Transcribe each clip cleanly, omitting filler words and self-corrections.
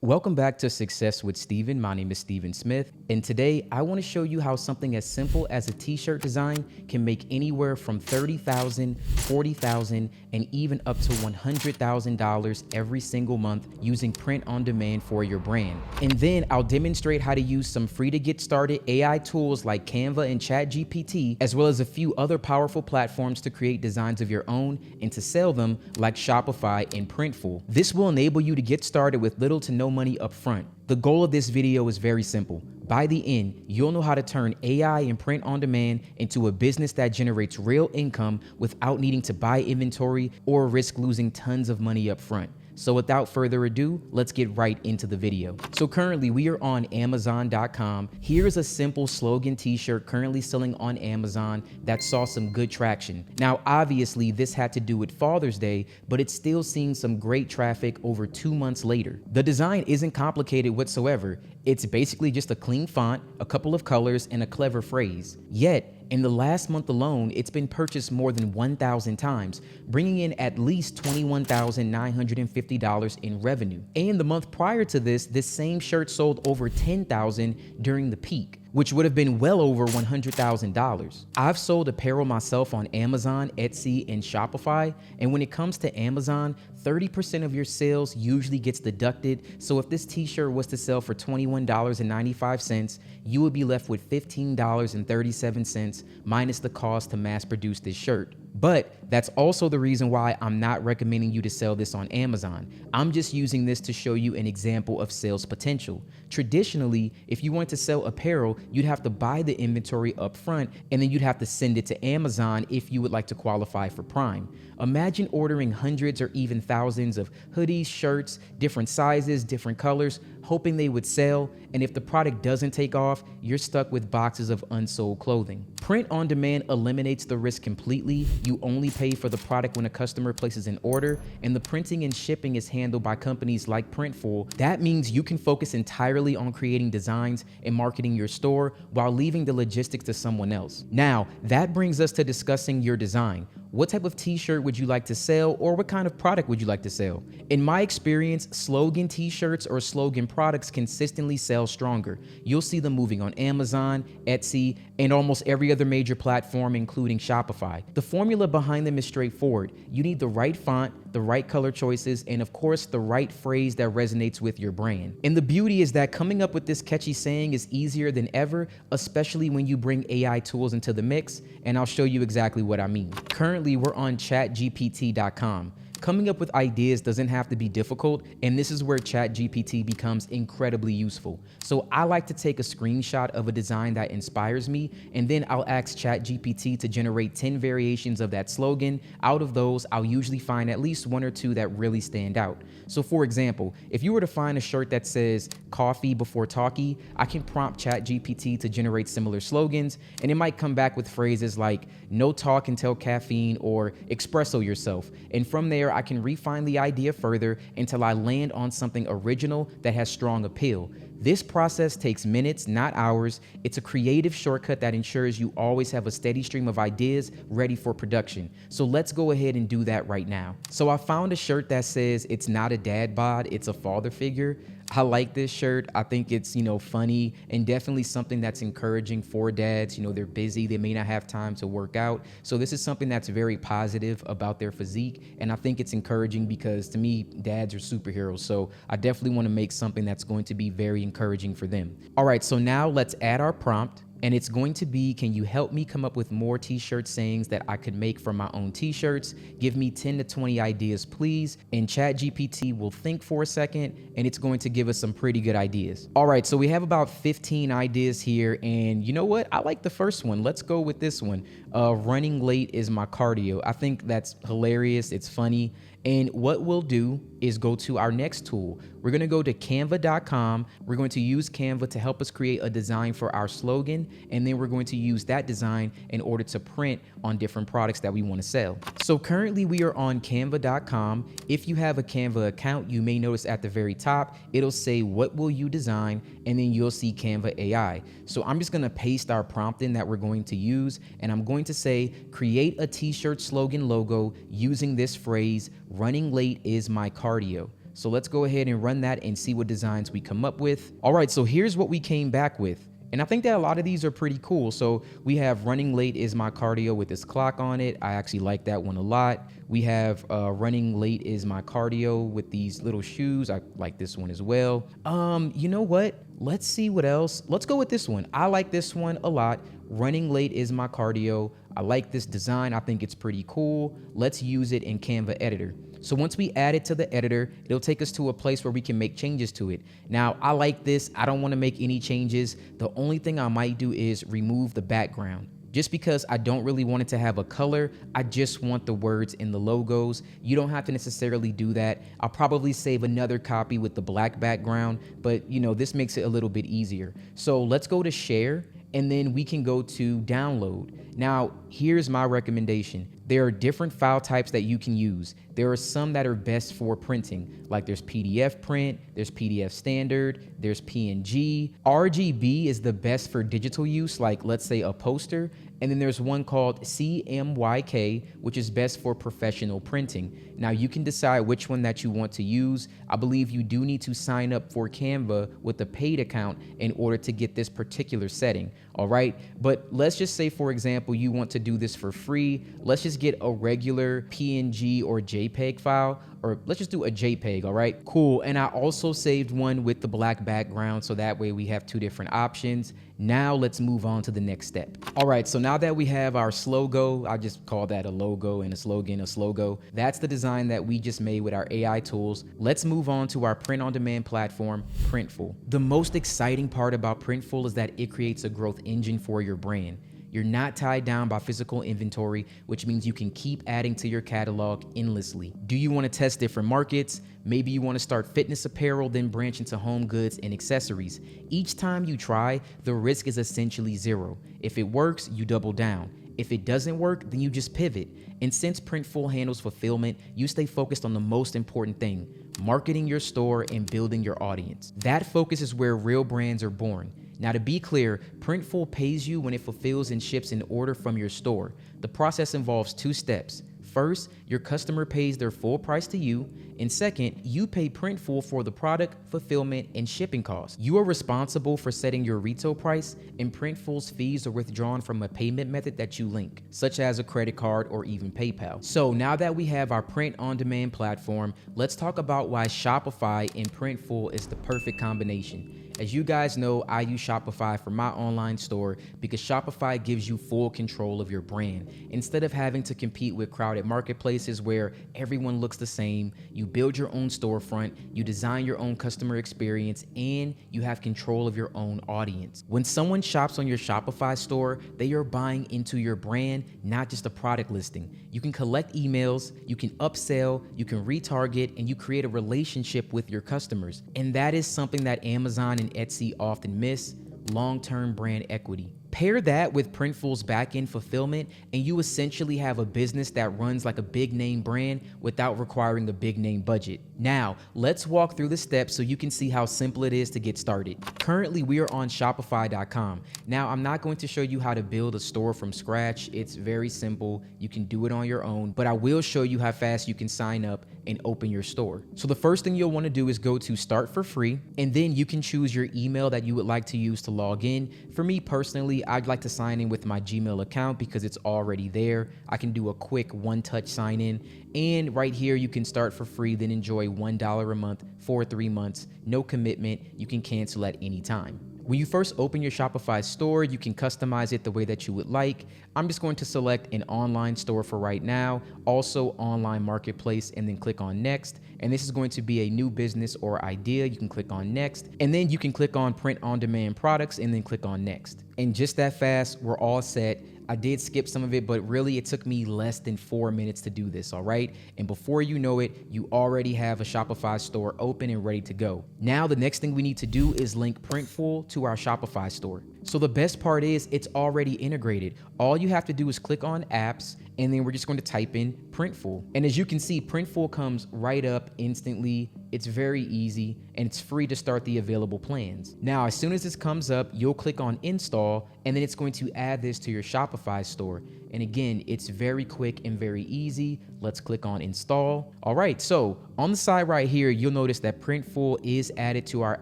Welcome back to Success with Steven. My name is Steven Smith, and today I want to show you how something as simple as a t-shirt design can make anywhere from $30,000, $40,000, and even up to $100,000 every single month using print on demand for your brand. And then I'll demonstrate how to use some free to get started AI tools like Canva and ChatGPT, as well as a few other powerful platforms to create designs of your own and to sell them like Shopify and Printful. This will enable you to get started with little to no money up front. The goal of this video is very simple. By the end, you'll know how to turn AI and print on demand into a business that generates real income without needing to buy inventory or risk losing tons of money up front. So without further ado, let's get right into the video. So currently we are on Amazon.com. Here's a simple slogan t-shirt currently selling on Amazon that saw some good traction. Now, obviously this had to do with Father's Day, but it's still seeing some great traffic over 2 months later. The design isn't complicated whatsoever. It's basically just a clean font, a couple of colors, and a clever phrase. Yet, in the last month alone, it's been purchased more than 1,000 times, bringing in at least $21,950 in revenue. And the month prior to this same shirt sold over 10,000 during the peak, which would have been well over $100,000. I've sold apparel myself on Amazon, Etsy, and Shopify, and when it comes to Amazon, 30% of your sales usually gets deducted. So if this t-shirt was to sell for $21.95, you would be left with $15.37 minus the cost to mass produce this shirt. But that's also the reason why I'm not recommending you to sell this on Amazon. I'm just using this to show you an example of sales potential. Traditionally, if you want to sell apparel, you'd have to buy the inventory up front and then you'd have to send it to Amazon if you would like to qualify for Prime. Imagine ordering hundreds or even thousands of hoodies, shirts, different sizes, different colors, hoping they would sell, and if the product doesn't take off, you're stuck with boxes of unsold clothing. Print on demand eliminates the risk completely. You only pay for the product when a customer places an order, and the printing and shipping is handled by companies like Printful. That means you can focus entirely on creating designs and marketing your store while leaving the logistics to someone else. Now, that brings us to discussing your design. What type of t-shirt would you like to sell, or what kind of product would you like to sell? In my experience, slogan t-shirts or slogan products consistently sell stronger. You'll see them moving on Amazon, Etsy, and almost every other major platform, including Shopify. The formula behind them is straightforward. You need the right font, the right color choices, and of course, the right phrase that resonates with your brand. And the beauty is that coming up with this catchy saying is easier than ever, especially when you bring AI tools into the mix, and I'll show you exactly what I mean. Currently, we're on ChatGPT.com. Coming up with ideas doesn't have to be difficult, and this is where ChatGPT becomes incredibly useful. So I like to take a screenshot of a design that inspires me, and then I'll ask ChatGPT to generate 10 variations of that slogan. Out of those, I'll usually find at least one or two that really stand out. So for example, if you were to find a shirt that says coffee before talkie, I can prompt ChatGPT to generate similar slogans, and it might come back with phrases like no talk until caffeine or espresso yourself. And from there, I can refine the idea further until I land on something original that has strong appeal. This process takes minutes, not hours. It's a creative shortcut that ensures you always have a steady stream of ideas ready for production. So let's go ahead and do that right now. So I found a shirt that says it's not a dad bod, it's a father figure. I like this shirt. I think it's, funny and definitely something that's encouraging for dads. They're busy. They may not have time to work out. So this is something that's very positive about their physique. And I think it's encouraging because to me, dads are superheroes. So I definitely want to make something that's going to be very encouraging for them. All right, so now let's add our prompt. And it's going to be, can you help me come up with more t-shirt sayings that I could make from my own t-shirts? Give me 10 to 20 ideas, please. And ChatGPT will think for a second, and it's going to give us some pretty good ideas. All right, so we have about 15 ideas here. And you know what? I like the first one. Let's go with this one. Running late is my cardio. I think that's hilarious. It's funny. And what we'll do is go to our next tool. We're going to go to canva.com. We're going to use Canva to help us create a design for our slogan. And then we're going to use that design in order to print on different products that we want to sell. So currently we are on canva.com. If you have a Canva account, you may notice at the very top, it'll say, what will you design? And then you'll see Canva AI. So I'm just going to paste our prompt in that we're going to use. And I'm going to say, create a t-shirt slogan logo using this phrase, running late is my cardio. So let's go ahead and run that and see what designs we come up with. All right, so here's what we came back with. And I think that a lot of these are pretty cool. So we have running late is my cardio with this clock on it. I actually like that one a lot. We have running late is my cardio with these little shoes. I like this one as well. You know what? Let's see what else. Let's go with this one. I like this one a lot. Running late is my cardio. I like this design. I think it's pretty cool. Let's use it in Canva editor. So once we add it to the editor, it'll take us to a place where we can make changes to it. Now, I like this. I don't want to make any changes. The only thing I might do is remove the background. Just because I don't really want it to have a color, I just want the words in the logos. You don't have to necessarily do that. I'll probably save another copy with the black background, but this makes it a little bit easier. So let's go to share, and then we can go to download. Now, here's my recommendation. There are different file types that you can use. There are some that are best for printing, like there's PDF print, there's PDF standard, there's PNG. RGB is the best for digital use, like let's say a poster. And then there's one called CMYK, which is best for professional printing. Now you can decide which one that you want to use. I believe you do need to sign up for Canva with a paid account in order to get this particular setting, all right? But let's just say, for example, you want to do this for free. Let's just get a regular PNG or JPEG file, or let's just do a JPEG, all right? Cool, and I also saved one with the black background, so that way we have two different options. Now let's move on to the next step. All right, so now that we have our slogo, I just call that a logo and a slogan, a slogo. That's the design that we just made with our AI tools. Let's move on to our print-on-demand platform, Printful. The most exciting part about Printful is that it creates a growth engine for your brand. You're not tied down by physical inventory, which means you can keep adding to your catalog endlessly. Do you want to test different markets? Maybe you want to start fitness apparel, then branch into home goods and accessories. Each time you try, the risk is essentially zero. If it works, you double down. If it doesn't work, then you just pivot. And since Printful handles fulfillment, you stay focused on the most important thing: marketing your store and building your audience. That focus is where real brands are born. Now, to be clear, Printful pays you when it fulfills and ships an order from your store. The process involves two steps. First, your customer pays their full price to you, and second, you pay Printful for the product, fulfillment, and shipping costs. You are responsible for setting your retail price, and Printful's fees are withdrawn from a payment method that you link, such as a credit card or even PayPal. So now that we have our print-on-demand platform, let's talk about why Shopify and Printful is the perfect combination. As you guys know, I use Shopify for my online store because Shopify gives you full control of your brand. Instead of having to compete with crowded marketplaces where everyone looks the same, you build your own storefront, you design your own customer experience, and you have control of your own audience. When someone shops on your Shopify store, they are buying into your brand, not just a product listing. You can collect emails, you can upsell, you can retarget, and you create a relationship with your customers. And that is something that Amazon and Etsy often miss: long-term brand equity. Pair that with Printful's back-end fulfillment, and you essentially have a business that runs like a big name brand without requiring a big name budget. Now, let's walk through the steps so you can see how simple it is to get started. Currently, we are on Shopify.com. Now, I'm not going to show you how to build a store from scratch. It's very simple. You can do it on your own, but I will show you how fast you can sign up and open your store. So the first thing you'll want to do is go to Start for Free, and then you can choose your email that you would like to use to log in. For me personally, I'd like to sign in with my Gmail account because it's already there. I can do a quick one-touch sign in, and right here you can start for free, then enjoy $1 a month for 3 months. No commitment. You can cancel at any time. When you first open your Shopify store, you can customize it the way that you would like. I'm just going to select an online store for right now, also online marketplace, and then click on next. And this is going to be a new business or idea. You can click on next, and then you can click on print on demand products and then click on next. And just that fast, we're all set. I did skip some of it, but really it took me less than 4 minutes to do this, all right? And before you know it, you already have a Shopify store open and ready to go. Now, the next thing we need to do is link Printful to our Shopify store. So the best part is it's already integrated. All you have to do is click on apps, and then we're just going to type in Printful. And as you can see, Printful comes right up instantly. It's very easy, and it's free to start the available plans. Now, as soon as this comes up, you'll click on install, and then it's going to add this to your Shopify store. And again, it's very quick and very easy. Let's click on install. All right, so on the side right here, you'll notice that Printful is added to our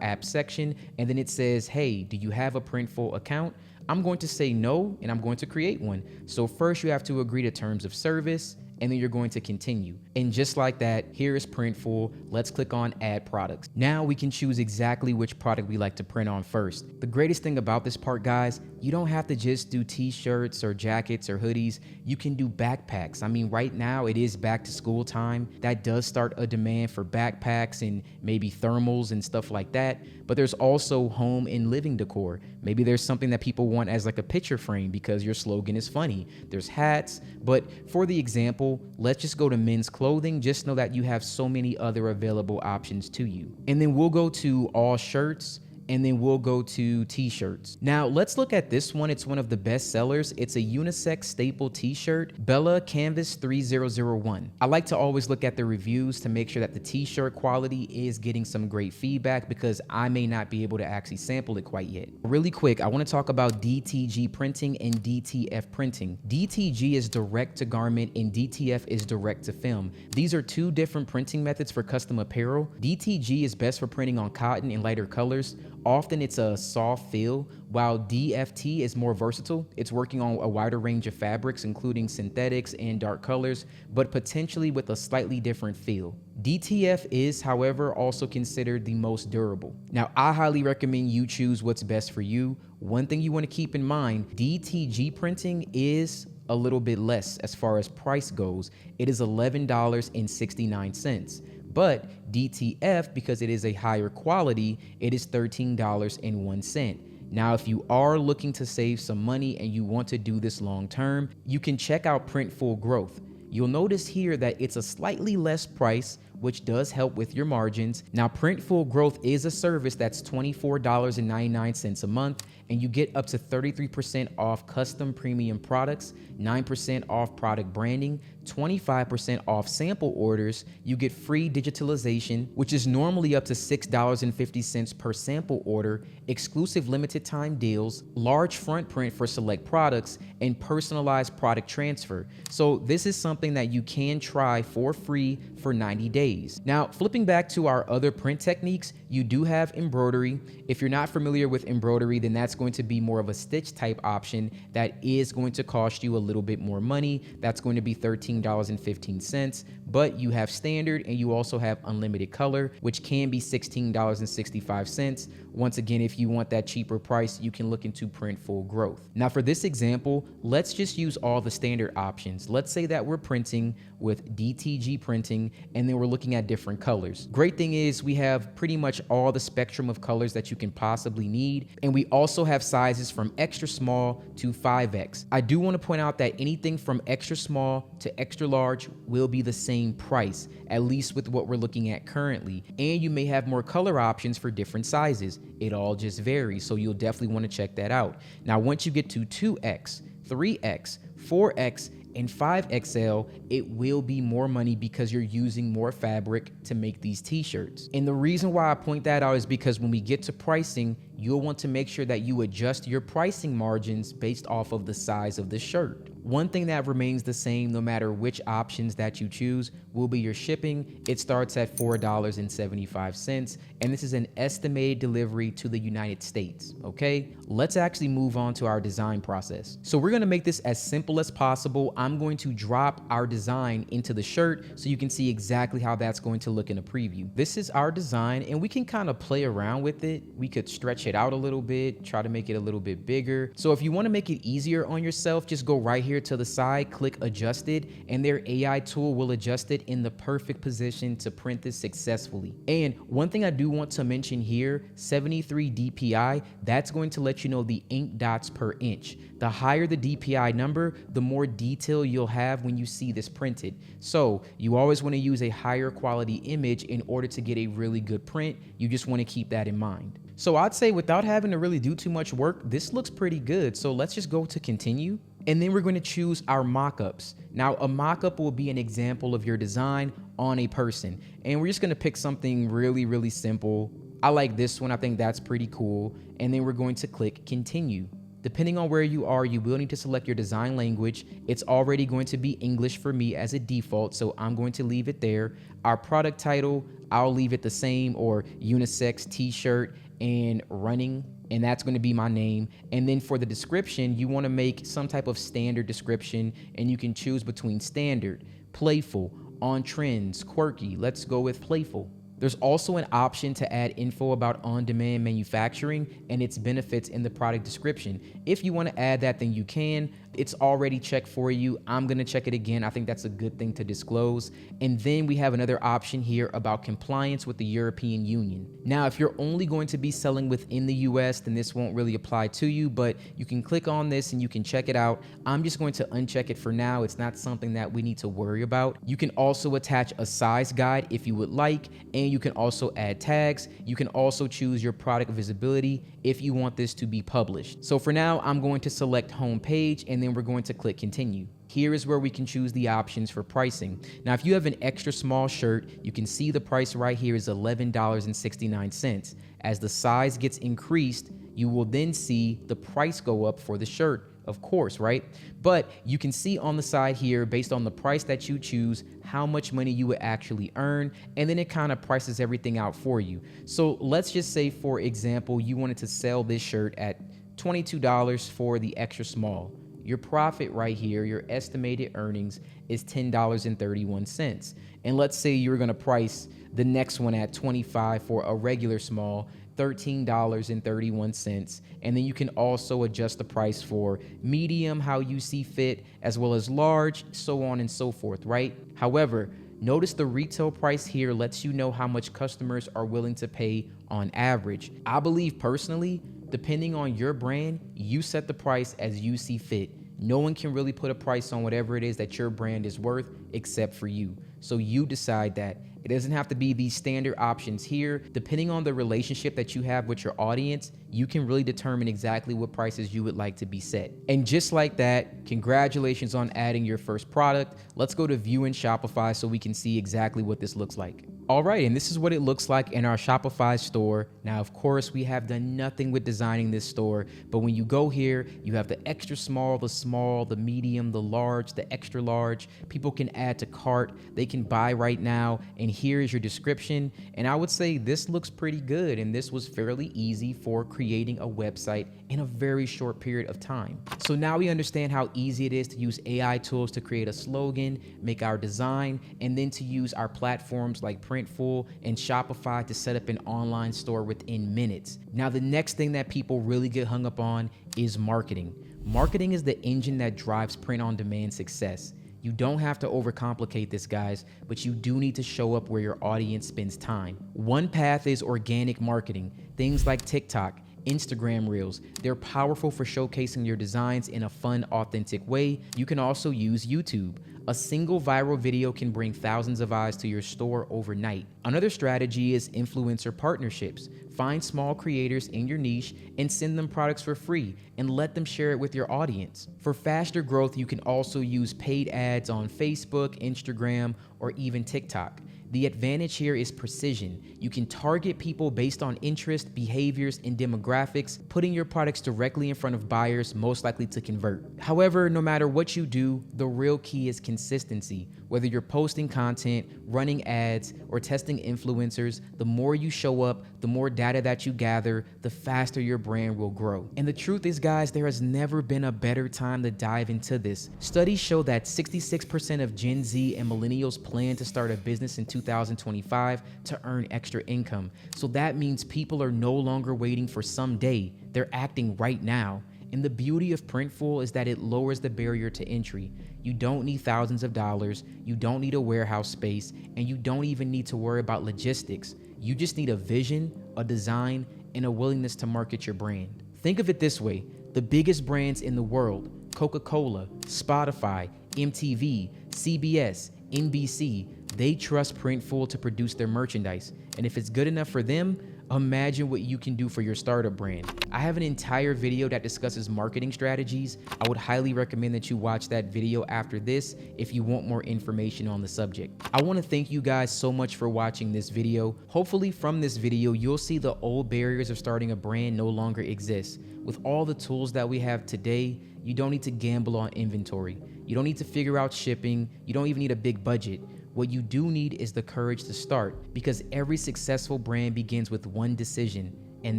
app section. And then it says, hey, do you have a Printful account? I'm going to say no, and I'm going to create one. So first you have to agree to terms of service, and then you're going to continue. And just like that, here is Printful. Let's click on add products. Now we can choose exactly which product we like to print on first. The greatest thing about this part, guys, you don't have to just do t-shirts or jackets or hoodies. You can do backpacks. I mean, right now it is back to school time. That does start a demand for backpacks and maybe thermals and stuff like that. But there's also home and living decor. Maybe there's something that people want as like a picture frame because your slogan is funny. There's hats, but for the example, let's just go to men's clothing. Just know that you have so many other available options to you. And then we'll go to all shirts, and then we'll go to t-shirts. Now let's look at this one. It's one of the best sellers. It's a unisex staple t-shirt, Bella Canvas 3001. I like to always look at the reviews to make sure that the t-shirt quality is getting some great feedback because I may not be able to actually sample it quite yet. Really quick, I want to talk about DTG printing and DTF printing. DTG is direct to garment and DTF is direct to film. These are two different printing methods for custom apparel. DTG is best for printing on cotton and lighter colors. Often it's a soft feel, while DFT is more versatile. It's working on a wider range of fabrics, including synthetics and dark colors, but potentially with a slightly different feel. DTF is, however, also considered the most durable. Now, I highly recommend you choose what's best for you. One thing you want to keep in mind, DTG printing is a little bit less as far as price goes. It is $11.69. But DTF, because it is a higher quality, it is $13.01. Now, if you are looking to save some money and you want to do this long term, you can check out Printful Growth. You'll notice here that it's a slightly less price, which does help with your margins. Now, Printful Growth is a service that's $24.99 a month, and you get up to 33% off custom premium products, 9% off product branding, 25% off sample orders. You get free digitalization, which is normally up to $6.50 per sample order, exclusive limited time deals, large front print for select products, and personalized product transfer. So this is something that you can try for free for 90 days. Now, flipping back to our other print techniques, you do have embroidery. If you're not familiar with embroidery, then that's going to be more of a stitch type option that is going to cost you a little bit more money. That's going to be $13.15, but you have standard and you also have unlimited color, which can be $16.65. Once again, if you want that cheaper price, you can look into Printful Growth. Now for this example, let's just use all the standard options. Let's say that we're printing with DTG printing and then we're looking at different colors. Great thing is we have pretty much all the spectrum of colors that you can possibly need. And we also have sizes from extra small to 5X. I do want to point out that anything from extra small to extra large will be the same price, at least with what we're looking at currently. And you may have more color options for different sizes. It all just varies, so you'll definitely want to check that out. Now, once you get to 2X, 3X, 4X, and 5XL, it will be more money because you're using more fabric to make these t-shirts. And the reason why I point that out is because when we get to pricing, you'll want to make sure that you adjust your pricing margins based off of the size of the shirt. One thing that remains the same no matter which options that you choose will be your shipping. It starts at $4.75, and this is an estimated delivery to the United States, okay? Let's actually move on to our design process. So we're gonna make this as simple as possible. I'm going to drop our design into the shirt so you can see exactly how that's going to look in a preview. This is our design, and we can kind of play around with it. We could stretch it out a little bit, try to make it a little bit bigger. So if you wanna make it easier on yourself, just go right here to the side, click adjusted, and their AI tool will adjust it in the perfect position to print this successfully. And one thing I do want to mention here, 73 DPI, that's going to let you know the ink dots per inch. The higher the DPI number, the more detail you'll have when you see this printed. So you always want to use a higher quality image in order to get a really good print. You just want to keep that in mind. So I'd say without having to really do too much work, this looks pretty good. So let's just go to continue. And then we're going to choose our mockups. Now, a mockup will be an example of your design on a person. And we're just going to pick something really, really simple. I like this one. I think that's pretty cool. And then we're going to click continue. Depending on where you are, you will need to select your design language. It's already going to be English for me as a default, so I'm going to leave it there. Our product title, I'll leave it the same, or unisex t-shirt and running, and that's going to be my name. And then for the description, you want to make some type of standard description, and you can choose between standard, playful, on trends, quirky. Let's go with playful. There's also an option to add info about on-demand manufacturing and its benefits in the product description. If you want to add that, then you can. It's already checked for you. I'm going to check it again. I think that's a good thing to disclose. And then we have another option here about compliance with the European Union. Now, if you're only going to be selling within the US, then this won't really apply to you, but you can click on this and you can check it out. I'm just going to uncheck it for now. It's not something that we need to worry about. You can also attach a size guide if you would like, and you can also add tags. You can also choose your product visibility if you want this to be published. So for now, I'm going to select home page, and then we're going to click continue. Here is where we can choose the options for pricing. Now, if you have an extra small shirt, you can see the price right here is $11.69. As the size gets increased, you will then see the price go up for the shirt, of course, right? But you can see on the side here, based on the price that you choose, how much money you would actually earn, and then it kind of prices everything out for you. So let's just say, for example, you wanted to sell this shirt at $22 for the extra small. Your profit right here, your estimated earnings, is $10.31. And let's say you're going to price the next one at $25 for a regular small, $13.31. And then you can also adjust the price for medium, how you see fit, as well as large, so on and so forth, right? However, notice the retail price here lets you know how much customers are willing to pay on average. I believe personally, depending on your brand, you set the price as you see fit. No one can really put a price on whatever it is that your brand is worth except for you. So you decide that. It doesn't have to be these standard options here. Depending on the relationship that you have with your audience, you can really determine exactly what prices you would like to be set. And just like that, congratulations on adding your first product. Let's go to view in Shopify so we can see exactly what this looks like. All right, and this is what it looks like in our Shopify store. Now, of course, we have done nothing with designing this store, but when you go here, you have the extra small, the medium, the large, the extra large. People can add to cart, they can buy right now, and here is your description. And I would say this looks pretty good, and this was fairly easy for creating a website in a very short period of time. So now we understand how easy it is to use AI tools to create a slogan, make our design, and then to use our platforms like Printful and Shopify to set up an online store within minutes. Now, the next thing that people really get hung up on is marketing. Marketing is the engine that drives print-on-demand success. You don't have to overcomplicate this, guys, but you do need to show up where your audience spends time. One path is organic marketing. Things like TikTok, Instagram Reels. They're powerful for showcasing your designs in a fun, authentic way. You can also use YouTube. A single viral video can bring thousands of eyes to your store overnight. Another strategy is influencer partnerships. Find small creators in your niche and send them products for free and let them share it with your audience. For faster growth, you can also use paid ads on Facebook, Instagram, or even TikTok. The advantage here is precision. You can target people based on interest, behaviors, and demographics, putting your products directly in front of buyers most likely to convert. However, no matter what you do, the real key is consistency. Whether you're posting content, running ads, or testing influencers, the more you show up, the more data that you gather, the faster your brand will grow. And the truth is, guys, there has never been a better time to dive into this. Studies show that 66% of Gen Z and millennials plan to start a business in 2025 to earn extra income. So that means people are no longer waiting for someday, they're acting right now. And the beauty of Printful is that it lowers the barrier to entry. You don't need thousands of dollars, you don't need a warehouse space, and you don't even need to worry about logistics. You just need a vision, a design, and a willingness to market your brand. Think of it this way: the biggest brands in the world, Coca-Cola, Spotify, MTV, CBS, NBC, they trust Printful to produce their merchandise. And if it's good enough for them, Imagine what you can do for your startup brand. I have an entire video that discusses marketing strategies. I would highly recommend that you watch that video after this if you want more information on the subject. I want to thank you guys so much for watching this video. Hopefully from this video, you'll see the old barriers of starting a brand no longer exist. With all the tools that we have today, you don't need to gamble on inventory. You don't need to figure out shipping. You don't even need a big budget. What you do need is the courage to start, because every successful brand begins with one decision, and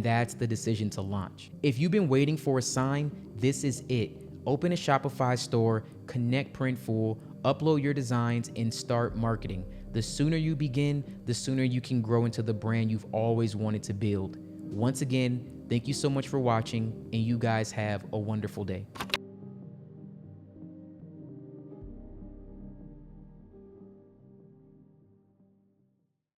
that's the decision to launch. If you've been waiting for a sign, this is it. Open a Shopify store, connect Printful, upload your designs, and start marketing. The sooner you begin, the sooner you can grow into the brand you've always wanted to build. Once again, thank you so much for watching, and you guys have a wonderful day.